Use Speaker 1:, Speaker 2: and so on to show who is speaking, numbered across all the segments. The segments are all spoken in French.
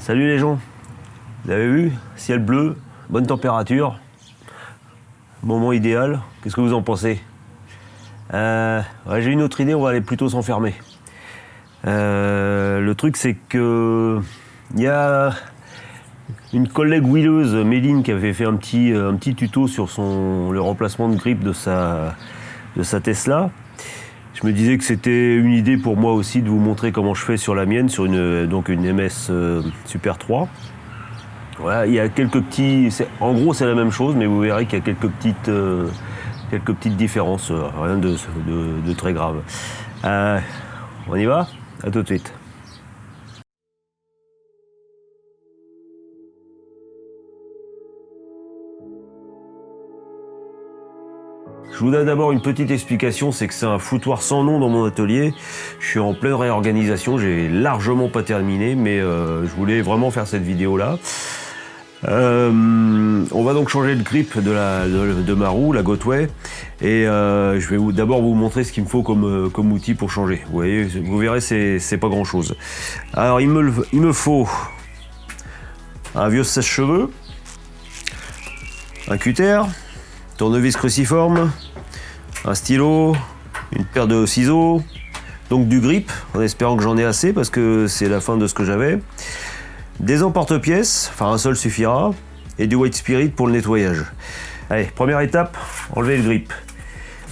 Speaker 1: Salut les gens, vous avez vu, ciel bleu, bonne température, moment idéal, qu'est-ce que vous en pensez? J'ai une autre idée, on va aller plutôt s'enfermer. Le truc c'est que il y a une collègue huileuse, Méline, qui avait fait un petit tuto sur le remplacement de grippe de sa Tesla. Je me disais que c'était une idée pour moi aussi de vous montrer comment je fais sur la mienne, sur une MS Super 3. Voilà, il y a quelques petits... En gros, c'est la même chose, mais vous verrez qu'il y a quelques petites différences, rien de très grave. On y va? À tout de suite. Je vous donne d'abord une petite explication, c'est que c'est un foutoir sans nom dans mon atelier. Je suis en pleine réorganisation, j'ai largement pas terminé, mais je voulais vraiment faire cette vidéo-là. On va donc changer de grip de ma roue, la Gotway, et je vais d'abord vous montrer ce qu'il me faut comme outil pour changer. Vous voyez, vous verrez, c'est pas grand-chose. Alors il me faut un vieux sèche-cheveux, un cutter, tournevis cruciforme, un stylo, une paire de ciseaux, donc du grip, en espérant que j'en ai assez parce que c'est la fin de ce que j'avais, des emporte-pièces, enfin un seul suffira, et du white spirit pour le nettoyage. Allez, première étape, enlever le grip.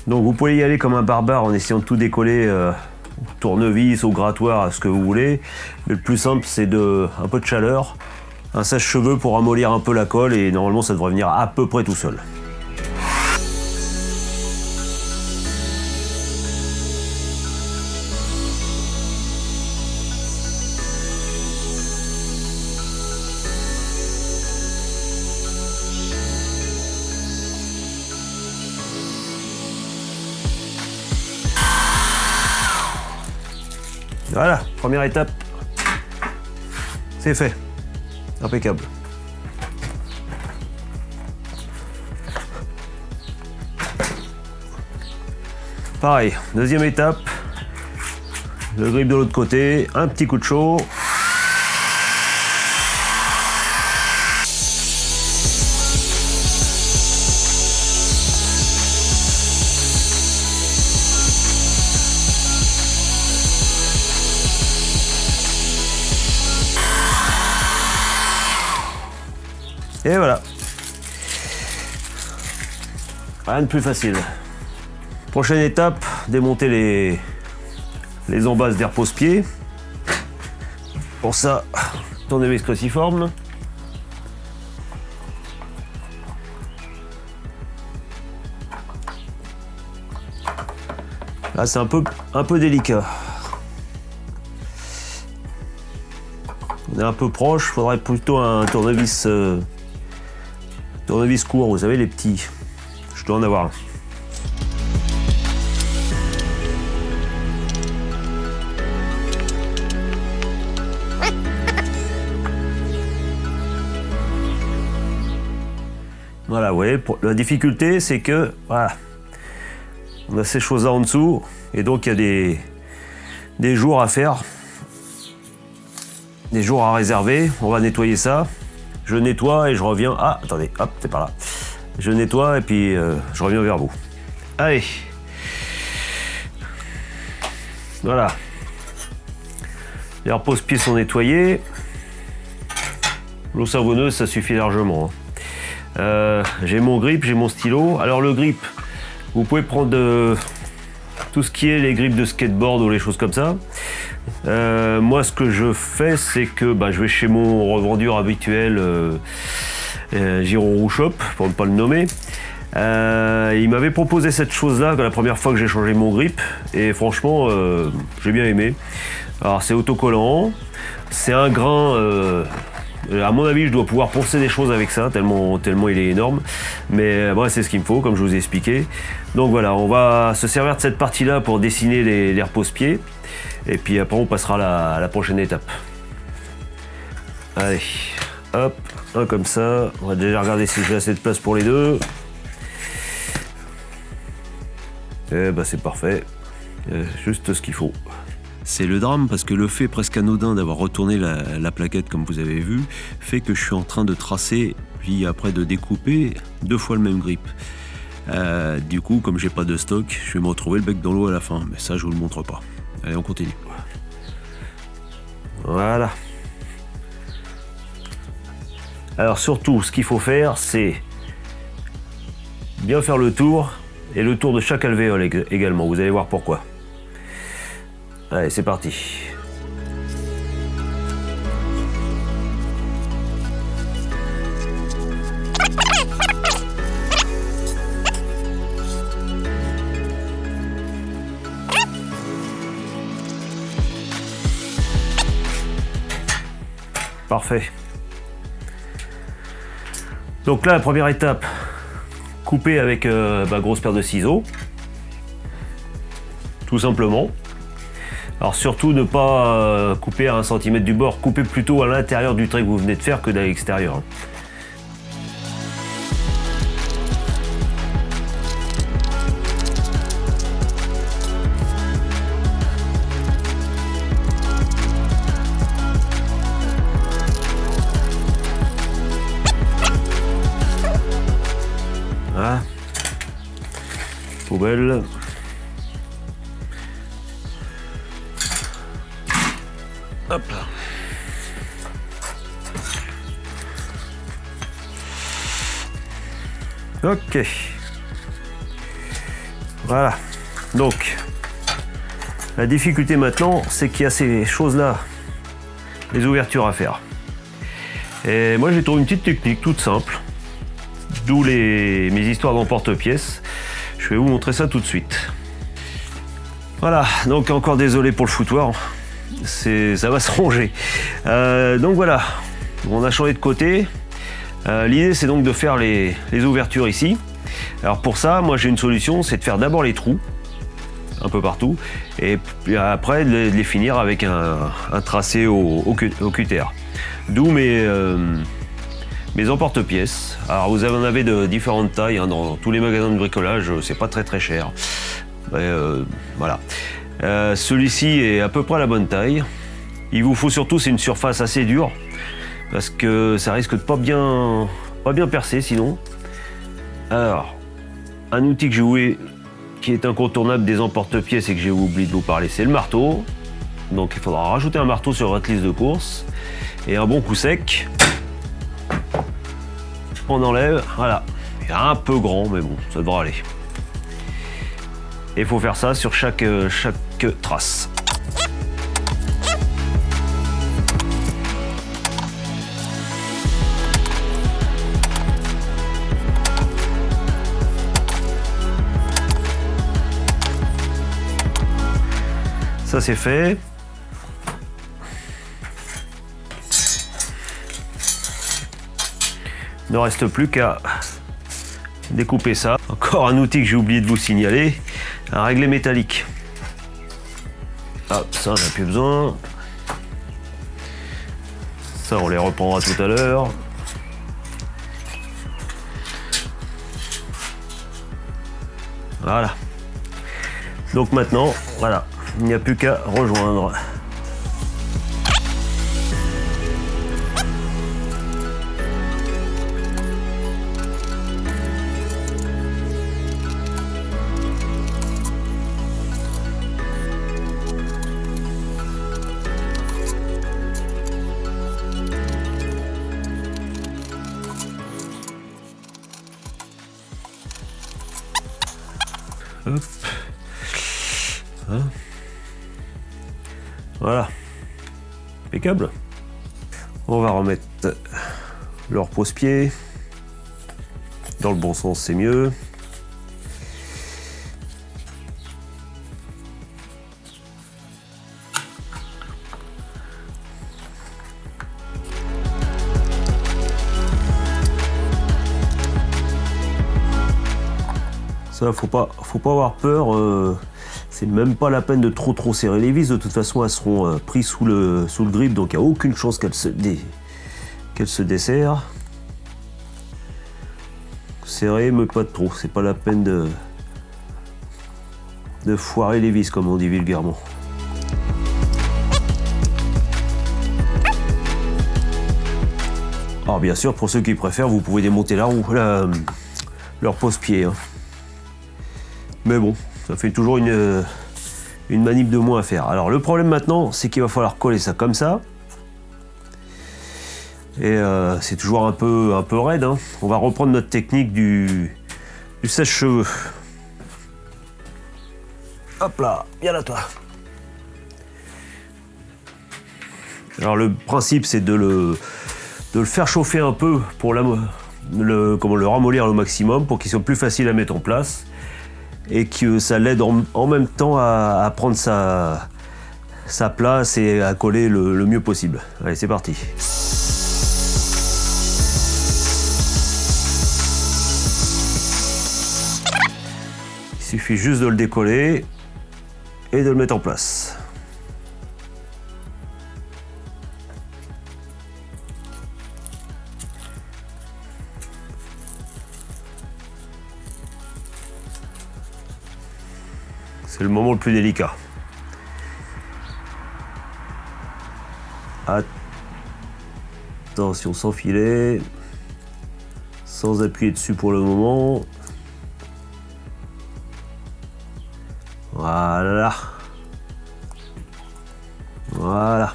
Speaker 1: Donc vous pouvez y aller comme un barbare en essayant de tout décoller, au tournevis, au grattoir, à ce que vous voulez, mais le plus simple c'est un peu de chaleur, un sèche-cheveux pour ramollir un peu la colle, et normalement ça devrait venir à peu près tout seul. Voilà, première étape, c'est fait, impeccable. Pareil, deuxième étape, le grip de l'autre côté, un petit coup de chaud. Et voilà. Rien de plus facile. Prochaine étape, démonter les embasses des repose-pieds. Pour ça, tournevis cruciforme. Là, c'est un peu délicat. On est un peu proche, il faudrait plutôt un tournevis court, vous savez, les petits. Je dois en avoir un. Voilà, vous voyez, la difficulté, c'est que, voilà, on a ces choses-là en dessous, et donc il y a des jours à faire, des jours à réserver. On va nettoyer ça. Je nettoie et je reviens. Ah, attendez, hop, c'est par là. Je nettoie et puis je reviens vers vous. Allez. Voilà. Les repose-pieds sont nettoyés. L'eau savonneuse, ça suffit largement. J'ai mon grip, j'ai mon stylo. Alors le grip, vous pouvez prendre tout ce qui est les grips de skateboard ou les choses comme ça. Moi, ce que je fais, c'est que je vais chez mon revendeur habituel, Giro Roue Shop, pour ne pas le nommer. Il m'avait proposé cette chose-là la première fois que j'ai changé mon grip, et franchement, j'ai bien aimé. Alors, c'est autocollant, c'est un grain. À mon avis, je dois pouvoir poncer des choses avec ça, tellement il est énorme. Mais bref, c'est ce qu'il me faut, comme je vous ai expliqué. Donc voilà, on va se servir de cette partie-là pour dessiner les repose-pieds. Et puis après, on passera à la prochaine étape. Allez, hop, un comme ça. On va déjà regarder si j'ai assez de place pour les deux. Et c'est parfait. Juste ce qu'il faut.
Speaker 2: C'est le drame parce que le fait presque anodin d'avoir retourné la plaquette comme vous avez vu fait que je suis en train de tracer puis après de découper 2 fois le même grip. Du coup, comme j'ai pas de stock, je vais me retrouver le bec dans l'eau à la fin, mais ça je vous le montre pas. Allez, on continue.
Speaker 1: Voilà. Alors surtout, ce qu'il faut faire, c'est bien faire le tour, et le tour de chaque alvéole également. Vous allez voir pourquoi. Allez, c'est parti. Parfait. Donc là, la première étape, couper avec grosse paire de ciseaux. Tout simplement. Alors surtout ne pas couper à 1 cm du bord, couper plutôt à l'intérieur du trait que vous venez de faire que à l'extérieur. Voilà. Poubelle. Hop là. Ok. Voilà. Donc, la difficulté maintenant, c'est qu'il y a ces choses-là, les ouvertures à faire. Et moi, j'ai trouvé une petite technique toute simple, d'où mes histoires d'emporte-pièces. Je vais vous montrer ça tout de suite. Voilà. Donc, encore désolé pour le foutoir. Ça va se ronger. Donc voilà, on a changé de côté. L'idée c'est donc de faire les ouvertures ici. Alors pour ça, moi j'ai une solution, c'est de faire d'abord les trous un peu partout et puis après de les finir avec un tracé au cutter. D'où mes emporte-pièces. Alors vous en avez de différentes tailles dans tous les magasins de bricolage, c'est pas très cher. Voilà. Celui-ci est à peu près à la bonne taille. Il vous faut surtout, c'est une surface assez dure parce que ça risque de pas bien percer sinon. Alors, un outil que j'ai oublié, qui est incontournable des emporte-pièces et que j'ai oublié de vous parler, c'est le marteau. Donc il faudra rajouter un marteau sur votre liste de courses et un bon coup sec. On enlève, voilà. Il est un peu grand, mais bon, ça devra aller. Et il faut faire ça sur chaque trace. Ça c'est fait. Il ne reste plus qu'à découper ça. Encore un outil que j'ai oublié de vous signaler, un réglet métallique. Hop, ça on n'a plus besoin. Ça on les reprendra tout à l'heure. Voilà. Donc maintenant, voilà, il n'y a plus qu'à rejoindre. Hop. Hein. Voilà. Impeccable. On va remettre le repose-pied. Dans le bon sens, c'est mieux. Ça, faut pas avoir peur. C'est même pas la peine de trop serrer les vis. De toute façon, elles seront prises sous le grip, donc il n'y a aucune chance qu'elles se desserrent. Serrer, mais pas de trop. C'est pas la peine de foirer les vis, comme on dit vulgairement. Alors bien sûr, pour ceux qui préfèrent, vous pouvez démonter la roue, leur pose-pied. Hein. Mais bon, ça fait toujours une manip de moins à faire. Alors le problème maintenant, c'est qu'il va falloir coller ça comme ça. Et c'est toujours un peu raide. Hein. On va reprendre notre technique du sèche-cheveux. Hop là, viens là toi. Alors le principe, c'est de le faire chauffer un peu pour le ramollir au maximum pour qu'il soit plus facile à mettre en place et que ça l'aide en même temps à prendre sa place et à coller le mieux possible. Allez, c'est parti. Il suffit juste de le décoller et de le mettre en place. C'est le moment le plus délicat. Attention, sans filet, sans appuyer dessus pour le moment. Voilà. Voilà.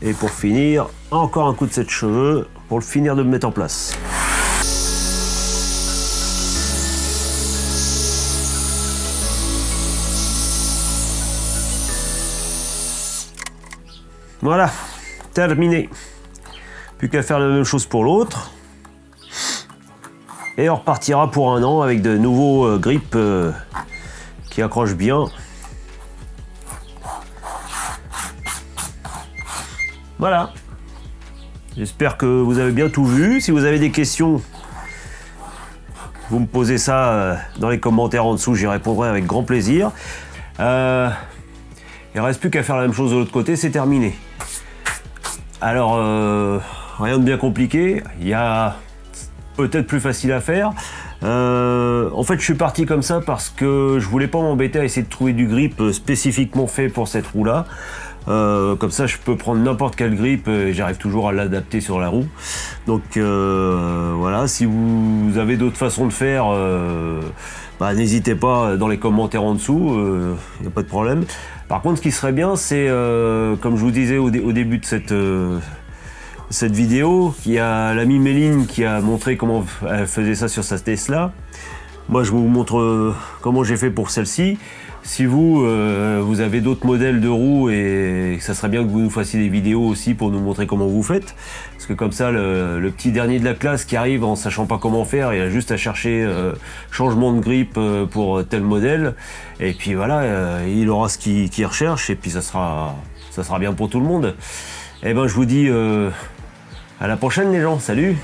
Speaker 1: Et pour finir, encore un coup de sèche-cheveux pour le finir de me mettre en place. Voilà, terminé. Plus qu'à faire la même chose pour l'autre. Et on repartira pour un an avec de nouveaux grips qui accrochent bien. Voilà. J'espère que vous avez bien tout vu. Si vous avez des questions, vous me posez ça dans les commentaires en dessous, j'y répondrai avec grand plaisir. Il ne reste plus qu'à faire la même chose de l'autre côté, c'est terminé. Alors, rien de bien compliqué, il y a peut-être plus facile à faire. En fait, je suis parti comme ça parce que je voulais pas m'embêter à essayer de trouver du grip spécifiquement fait pour cette roue-là. Comme ça, je peux prendre n'importe quel grip et j'arrive toujours à l'adapter sur la roue. Donc voilà, si vous avez d'autres façons de faire, n'hésitez pas dans les commentaires en dessous, il n'y a pas de problème. Par contre, ce qui serait bien, c'est, comme je vous disais au début de cette vidéo, il y a l'amie Méline qui a montré comment elle faisait ça sur sa Tesla. Moi, je vous montre comment j'ai fait pour celle-ci. Si vous avez d'autres modèles de roues, et ça serait bien que vous nous fassiez des vidéos aussi pour nous montrer comment vous faites. Parce que comme ça, le petit dernier de la classe qui arrive en sachant pas comment faire, il a juste à chercher changement de grip pour tel modèle. Et puis voilà, il aura ce qu'il recherche et puis ça sera bien pour tout le monde. Et ben je vous dis à la prochaine les gens, salut!